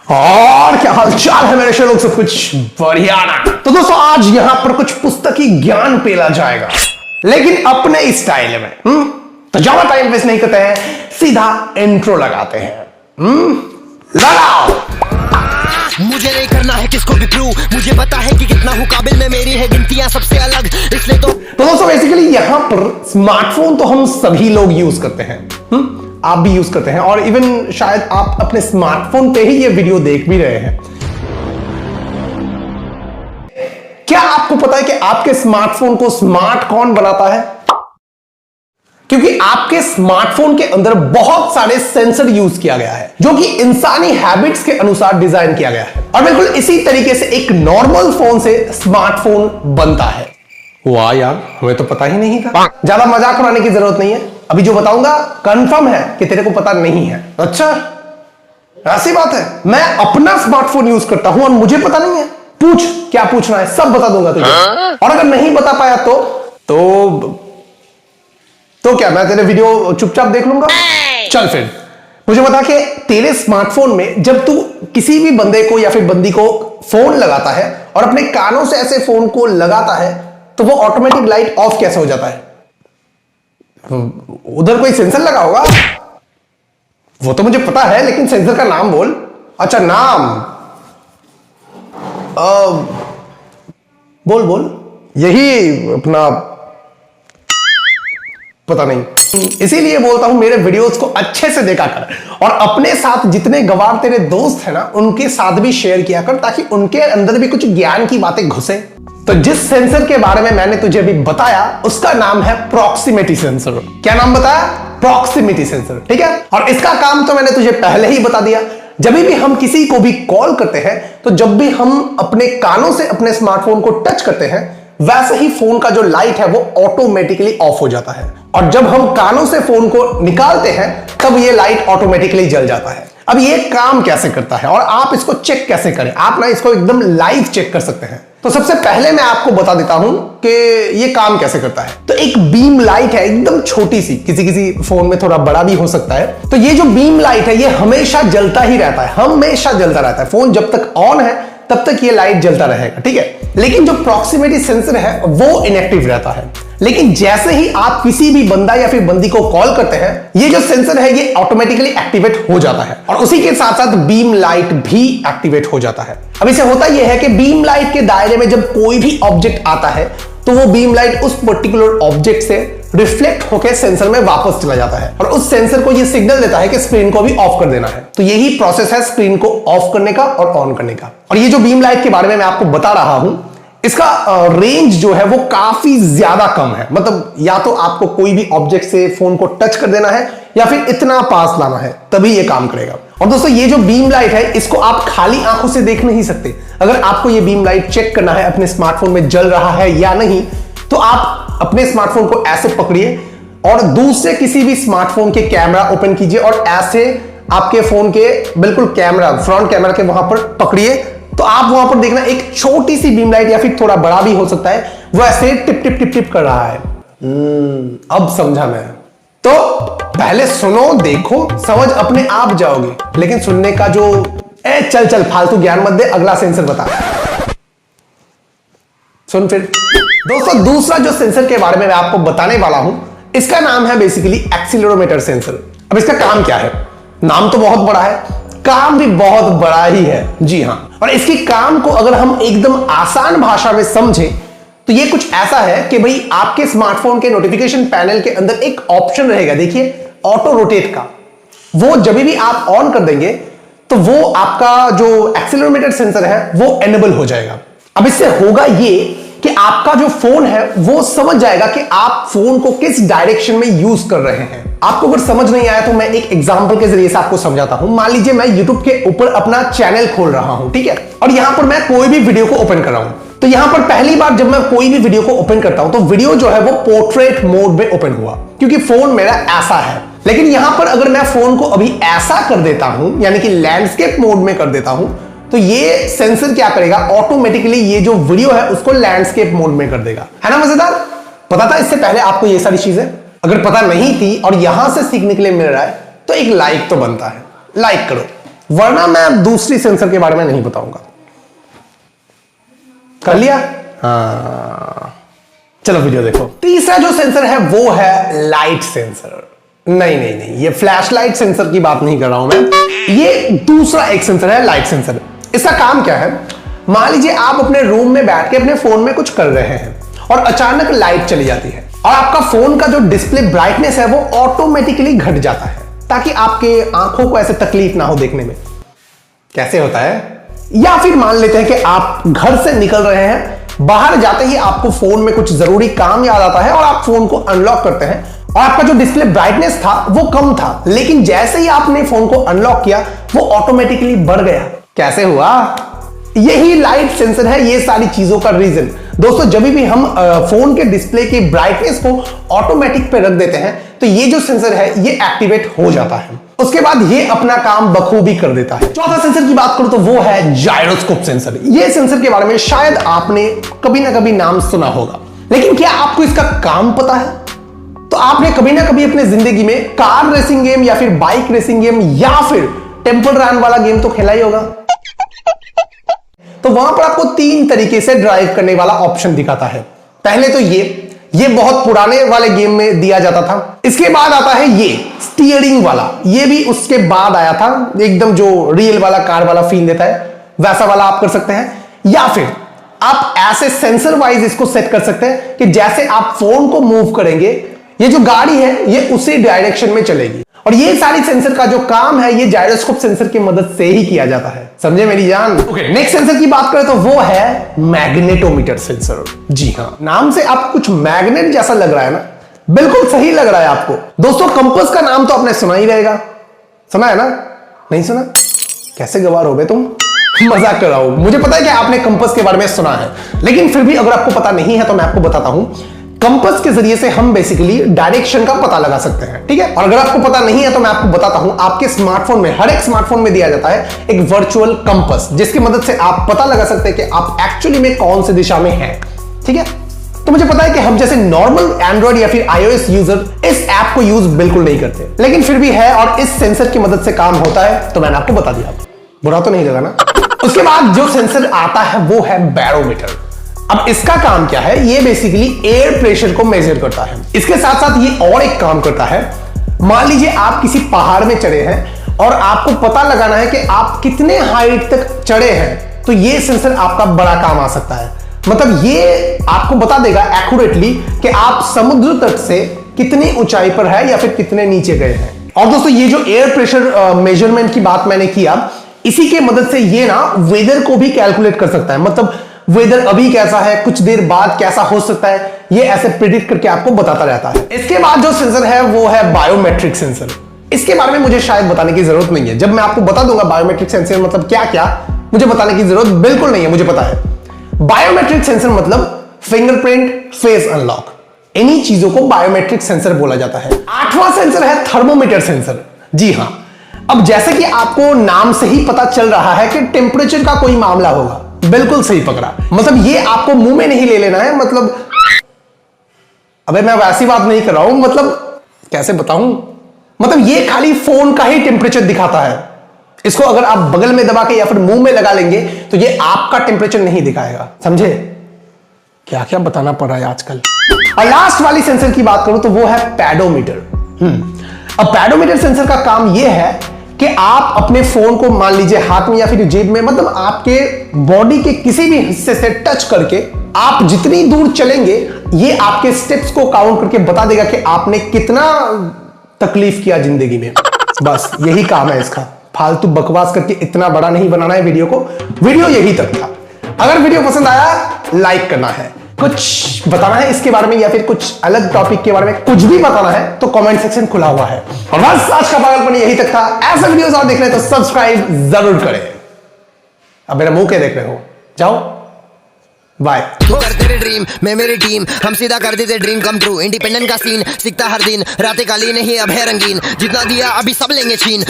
और क्या हाल चाल है मेरे शो लोग, सब कुछ बढ़िया ना। तो दोस्तों आज यहां पर कुछ पुस्तकी ज्ञान पेला जाएगा, लेकिन अपने स्टाइल में। तो ज्यादा टाइम वेस्ट नहीं करते हैं, सीधा इंट्रो लगाते हैं। लगाओ। मुझे नहीं करना है किसको भी प्रूव, मुझे पता है कि कितना हूं काबिल में, मेरी है गिनतियां सबसे अलग, इसलिए तो दोस्तों बेसिकली यहां पर स्मार्टफोन तो हम सभी लोग यूज करते हैं, आप भी यूज करते हैं, और इवन शायद आप अपने स्मार्टफोन पे ही ये वीडियो देख भी रहे हैं। क्या आपको पता है कि आपके स्मार्टफोन को स्मार्ट कौन बनाता है? क्योंकि आपके स्मार्टफोन के अंदर बहुत सारे सेंसर यूज किया गया है, जो कि इंसानी हैबिट्स के अनुसार डिजाइन किया गया है, और बिल्कुल इसी तरीके से एक नॉर्मल फोन से स्मार्टफोन बनता है। वाह यार, हमें तो पता ही नहीं था। ज्यादा मजाक उड़ाने की जरूरत नहीं है, अभी जो बताऊंगा कंफर्म है कि तेरे को पता नहीं है। अच्छा, ऐसी बात है। मैं अपना स्मार्टफोन यूज करता हूं और मुझे पता नहीं है। पूछ, क्या पूछना है सब बता दूंगा तुझे। और अगर नहीं बता पाया तो क्या मैं तेरे वीडियो चुपचाप देख लूंगा? चल फिर मुझे बता कि तेरे स्मार्टफोन में जब तू किसी भी बंदे को या फिर बंदी को फोन लगाता है और अपने कानों से ऐसे फोन को लगाता है, तो वो ऑटोमेटिक लाइट ऑफ कैसे हो जाता है? उधर कोई सेंसर लगा होगा, वो तो मुझे पता है, लेकिन सेंसर का नाम बोल। अच्छा नाम, बोल बोल। यही अपना, पता नहीं, इसीलिए बोलता हूं मेरे वीडियोस को अच्छे से देखा कर, और अपने साथ जितने गवार तेरे दोस्त हैं ना, उनके साथ भी शेयर किया कर, ताकि उनके अंदर भी कुछ ज्ञान की बातें घुसे। तो जिस सेंसर के बारे में मैंने तुझे अभी बताया, उसका नाम है प्रॉक्सिमिटी सेंसर। क्या नाम बताया? प्रॉक्सिमिटी सेंसर, ठीक है। और इसका काम तो मैंने तुझे पहले ही बता दिया। जब भी हम किसी को भी कॉल करते हैं, तो जब भी हम अपने कानों से अपने स्मार्टफोन को टच करते हैं, वैसे ही फोन का जो लाइट है वो ऑटोमेटिकली ऑफ हो जाता है, और जब हम कानों से फोन को निकालते हैं तब ये लाइट ऑटोमेटिकली जल जाता है। अब ये काम कैसे करता है और आप इसको चेक कैसे करें? आप ना इसको एकदम लाइव चेक कर सकते हैं। तो सबसे पहले मैं आपको बता देता हूं कि ये काम कैसे करता है। तो एक बीम लाइट है, एकदम छोटी सी, किसी किसी फोन में थोड़ा बड़ा भी हो सकता है। तो ये जो बीम लाइट है ये हमेशा जलता ही रहता है, हमेशा जलता रहता है। फोन जब तक ऑन है तब तक ये लाइट जलता रहेगा, ठीक है। लेकिन जो प्रॉक्सिमिटी सेंसर है वो इनएक्टिव रहता है। लेकिन जैसे ही आप किसी भी बंदा या फिर बंदी को कॉल करते हैं, ये जो सेंसर है ये ऑटोमेटिकली एक्टिवेट हो जाता है, और उसी के साथ साथ बीम लाइट भी एक्टिवेट हो जाता है। अब इसे होता यह है कि बीम लाइट के दायरे में जब कोई भी ऑब्जेक्ट आता है, तो वो बीम लाइट उस पर्टिकुलर ऑब्जेक्ट से रिफ्लेक्ट होकर सेंसर में वापस चला जाता है, और उस सेंसर को ये सिग्नल देता है कि स्क्रीन को भी ऑफ कर देना है। तो यही प्रोसेस है स्क्रीन को ऑफ करने का और ऑन करने का। और ये जो बीम लाइट के बारे में मैं आपको बता रहा हूं, इसका रेंज जो है वो काफी ज्यादा कम है। मतलब या तो आपको कोई भी ऑब्जेक्ट से फोन को टच कर देना है, या फिर इतना पास लाना है, तभी ये काम करेगा। और दोस्तों ये जो बीम लाइट है, इसको आप खाली आंखों से देख नहीं सकते। अगर आपको ये बीम लाइट चेक करना है अपने स्मार्टफोन में जल रहा है या नहीं, तो आप अपने स्मार्टफोन को ऐसे पकड़िए और दूसरे किसी भी स्मार्टफोन के कैमरा ओपन कीजिए, और ऐसे आपके फोन के बिल्कुल कैमरा, फ्रंट कैमरा के वहां पर पकड़िए। तो आप वहां पर देखना एक छोटी सी बीम लाइट, या फिर थोड़ा बड़ा भी हो सकता है, वो ऐसे टिप टिप टिप टिप कर रहा है। अब समझा मैं। तो पहले सुनो, देखो, समझ अपने आप जाओगे। लेकिन सुनने का जो चल चल फालतू ज्ञान मत दे, अगला सेंसर बता। सुन फिर दोस्तों, दूसरा जो सेंसर के बारे में मैं आपको बताने वाला हूं, इसका नाम है बेसिकली एक्सीलरोमीटर सेंसर। अब इसका काम क्या है? नाम तो बहुत बड़ा है, काम भी बहुत बड़ा ही है, जी हां। और इसके काम को अगर हम एकदम आसान भाषा में समझें, तो ये कुछ ऐसा है कि भाई आपके स्मार्टफोन के नोटिफिकेशन पैनल के अंदर एक ऑप्शन रहेगा, देखिए, ऑटो रोटेट का। वो जब भी आप ऑन कर देंगे, तो वो आपका जो एक्सीलरोमीटर सेंसर है वो एनेबल हो जाएगा। अब इससे होगा ये कि आपका जो फोन है वो समझ जाएगा कि आप फोन को किस डायरेक्शन में यूज कर रहे हैं। आपको अगर समझ नहीं आया तो मैं एक एग्जांपल के जरिए से आपको समझाता हूं। मान लीजिए मैं YouTube के ऊपर अपना चैनल खोल रहा हूं, ठीक है, और यहां पर मैं कोई भी वीडियो को ओपन कर रहा हूं। तो यहां पर पहली बार जब मैं कोई भी वीडियो को ओपन करता हूं, तो वीडियो जो है वो पोर्ट्रेट मोड में ओपन हुआ, क्योंकि फोन मेरा ऐसा है। लेकिन यहां पर अगर मैं फोन को अभी ऐसा कर देता हूं, यानी कि लैंडस्केप मोड में कर देता हूं, तो ये सेंसर क्या करेगा? ऑटोमेटिकली ये जो वीडियो है उसको लैंडस्केप मोड में कर देगा। है ना मजेदार? पता था इससे पहले आपको ये सारी चीजें? अगर पता नहीं थी और यहां से सीखने के लिए मिल रहा है, तो एक लाइक तो बनता है। लाइक करो, वरना मैं दूसरी सेंसर के बारे में नहीं बताऊंगा। कर लिया? हाँ, चलो वीडियो देखो। तीसरा जो सेंसर है वो है लाइट सेंसर। नहीं, ये फ्लैश लाइट सेंसर की बात नहीं कर रहा हूं मैं, ये दूसरा एक सेंसर है, लाइट सेंसर। इसका काम क्या है? मान लीजिए आप अपने रूम में बैठ के अपने फोन में कुछ कर रहे हैं और अचानक लाइट चली जाती है और आपका फोन का जो डिस्प्ले ब्राइटनेस है वो ऑटोमेटिकली घट जाता है ताकि आपके आंखों को ऐसे तकलीफ ना हो देखने में। कैसे होता है? या फिर मान लेते हैं कि आप घर से निकल रहे हैं, बाहर जाते ही आपको फोन में कुछ जरूरी काम याद आता है और आप फोन को अनलॉक करते हैं और आपका जो डिस्प्ले ब्राइटनेस था वो कम था, लेकिन जैसे ही आपने फोन को अनलॉक किया वो ऑटोमेटिकली बढ़ गया। कैसे हुआ? यही लाइट सेंसर है ये सारी चीजों का रीजन। दोस्तों, जब भी हम फोन के डिस्प्ले की ब्राइटनेस को ऑटोमेटिक पे रख देते हैं तो ये जो सेंसर है ये एक्टिवेट हो जाता है, उसके बाद ये अपना काम बखूबी कर देता है। चौथा सेंसर की बात करूं तो वो है जायरोस्कोप सेंसर। ये सेंसर के बारे में शायद आपने कभी ना कभी नाम सुना होगा, लेकिन क्या आपको इसका काम पता है? तो आपने कभी ना कभी अपने जिंदगी में कार रेसिंग गेम या फिर बाइक रेसिंग गेम या फिर टेंपल रन वाला गेम तो खेला ही होगा। तो वहां पर आपको 3 तरीके से ड्राइव करने वाला ऑप्शन दिखाता है। पहले तो ये बहुत पुराने वाले गेम में दिया जाता था। इसके बाद आता है ये स्टीयरिंग वाला, ये भी उसके बाद आया था, एकदम जो रियल वाला कार वाला फील देता है वैसा वाला आप कर सकते हैं। या फिर आप ऐसे सेंसर वाइज इसको सेट कर सकते हैं कि जैसे आप फोन को मूव करेंगे ये जो गाड़ी है ये उसी डायरेक्शन में चलेगी। और ये सारी सेंसर का जो काम है ये जायरोस्कोप सेंसर की मदद से ही किया जाता है। समझे मेरी जान? ओके, नेक्स्ट सेंसर की बात करें तो वो है मैग्नेटोमीटर सेंसर। जी हां, नाम से आपको कुछ मैग्नेट जैसा लग रहा है ना? बिल्कुल सही लग रहा है आपको। दोस्तों, कंपास का नाम तो आपने सुना ही रहेगा, सुना है ना? नहीं सुना? कैसे गवार हो गए तुम? मजाक कर रहा हूं, मुझे पता है कि आपने कंपास के बारे में सुना है, लेकिन फिर भी अगर आपको पता नहीं है तो मैं आपको बताता हूं। कंपास के जरिए से हम बेसिकली डायरेक्शन का पता लगा सकते हैं, ठीक है? और अगर आपको पता नहीं है तो मैं आपको बताता हूं, आपके स्मार्टफोन में, हर एक स्मार्टफोन में दिया जाता है एक वर्चुअल कंपास, जिसकी मदद से आप पता लगा सकते हैं कि आप एक्चुअली में कौन सी दिशा में हैं, ठीक है? तो मुझे पता है कि हम जैसे नॉर्मल एंड्रॉइड या फिर iOS यूजर इस ऐप को यूज बिल्कुल नहीं करते, लेकिन फिर भी है और इस सेंसर की मदद से काम होता है, तो मैंने आपको बता दिया। बुरा तो नहीं लगा ना? उसके बाद जो सेंसर आता है वो है बैरोमीटर। अब इसका काम क्या है? ये बेसिकली एयर प्रेशर को मेजर करता है। इसके साथ साथ ये और एक काम करता है। मान लीजिए आप किसी पहाड़ में चढ़े हैं और आपको पता लगाना है कि आप कितने हाइट तक चढ़े हैं, तो ये सेंसर आपका बड़ा काम आ सकता है। मतलब ये आपको बता देगा एक्यूरेटली कि आप समुद्र तट से कितनी ऊंचाई पर है या फिर कितने नीचे गए हैं। और दोस्तों, ये जो एयर प्रेशर मेजरमेंट की बात मैंने किया, इसी के मदद से ये ना वेदर को भी कैलकुलेट कर सकता है। मतलब वेदर अभी कैसा है, कुछ देर बाद कैसा हो सकता है, ये ऐसे प्रिडिक्ट करके आपको बताता रहता है। इसके बाद जो सेंसर है वो है बायोमेट्रिक सेंसर। इसके बारे में मुझे शायद बताने की जरूरत नहीं है। जब मैं आपको बता दूंगा बायोमेट्रिक सेंसर मतलब क्या क्या, मुझे बताने की जरूरत बिल्कुल नहीं है, मुझे पता है। बायोमेट्रिक सेंसर मतलब फिंगरप्रिंट, फेस अनलॉक, इन्हीं चीजों को बायोमेट्रिक सेंसर बोला जाता है। 8वां सेंसर है थर्मोमीटर सेंसर। जी हां, अब जैसे कि आपको नाम से ही पता चल रहा है कि टेम्परेचर का कोई मामला होगा, बिल्कुल सही पकड़ा। मतलब ये आपको मुंह में नहीं ले लेना है। मतलब अबे मैं वैसी बात नहीं कर रहा हूं, मतलब कैसे बताऊं, मतलब ये खाली फोन का ही टेम्परेचर दिखाता है। इसको अगर आप बगल में दबा के या फिर मुंह में लगा लेंगे तो ये आपका टेम्परेचर नहीं दिखाएगा। समझे? क्या क्या बताना पड़ रहा है आजकल। और लास्ट वाली सेंसर की बात करूं तो वो है पैडोमीटर। अब पैडोमीटर सेंसर का काम यह है कि आप अपने फोन को मान लीजिए हाथ में या फिर जेब में, मतलब आपके बॉडी के किसी भी हिस्से से टच करके आप जितनी दूर चलेंगे ये आपके स्टेप्स को काउंट करके बता देगा कि आपने कितना तकलीफ किया जिंदगी में। बस यही काम है इसका। फालतू बकवास करके इतना बड़ा नहीं बनाना है वीडियो को। वीडियो यही तक था। अगर वीडियो पसंद आया लाइक करना है, कुछ बताना है इसके बारे में या फिर कुछ अलग टॉपिक के बारे में कुछ भी बताना है तो कमेंट सेक्शन खुला हुआ है। और बस आज का पागलपन यही तक था। ऐसे वीडियोस और देख रहे हैं तो सब्सक्राइब जरूर करें। अब मेरा मुंह क्या देख रहे हो? जाओ, बाय। वो कर तेरे ड्रीम, मैं मेरी टीम, हम सीधा कर देते ड्रीम कम ट्रू। इंडिपेंडेंट का सीन सीखता हर दिन, रातें काली नहीं अब है रंगीन, जितना दिया अभी सब लेंगे छीन।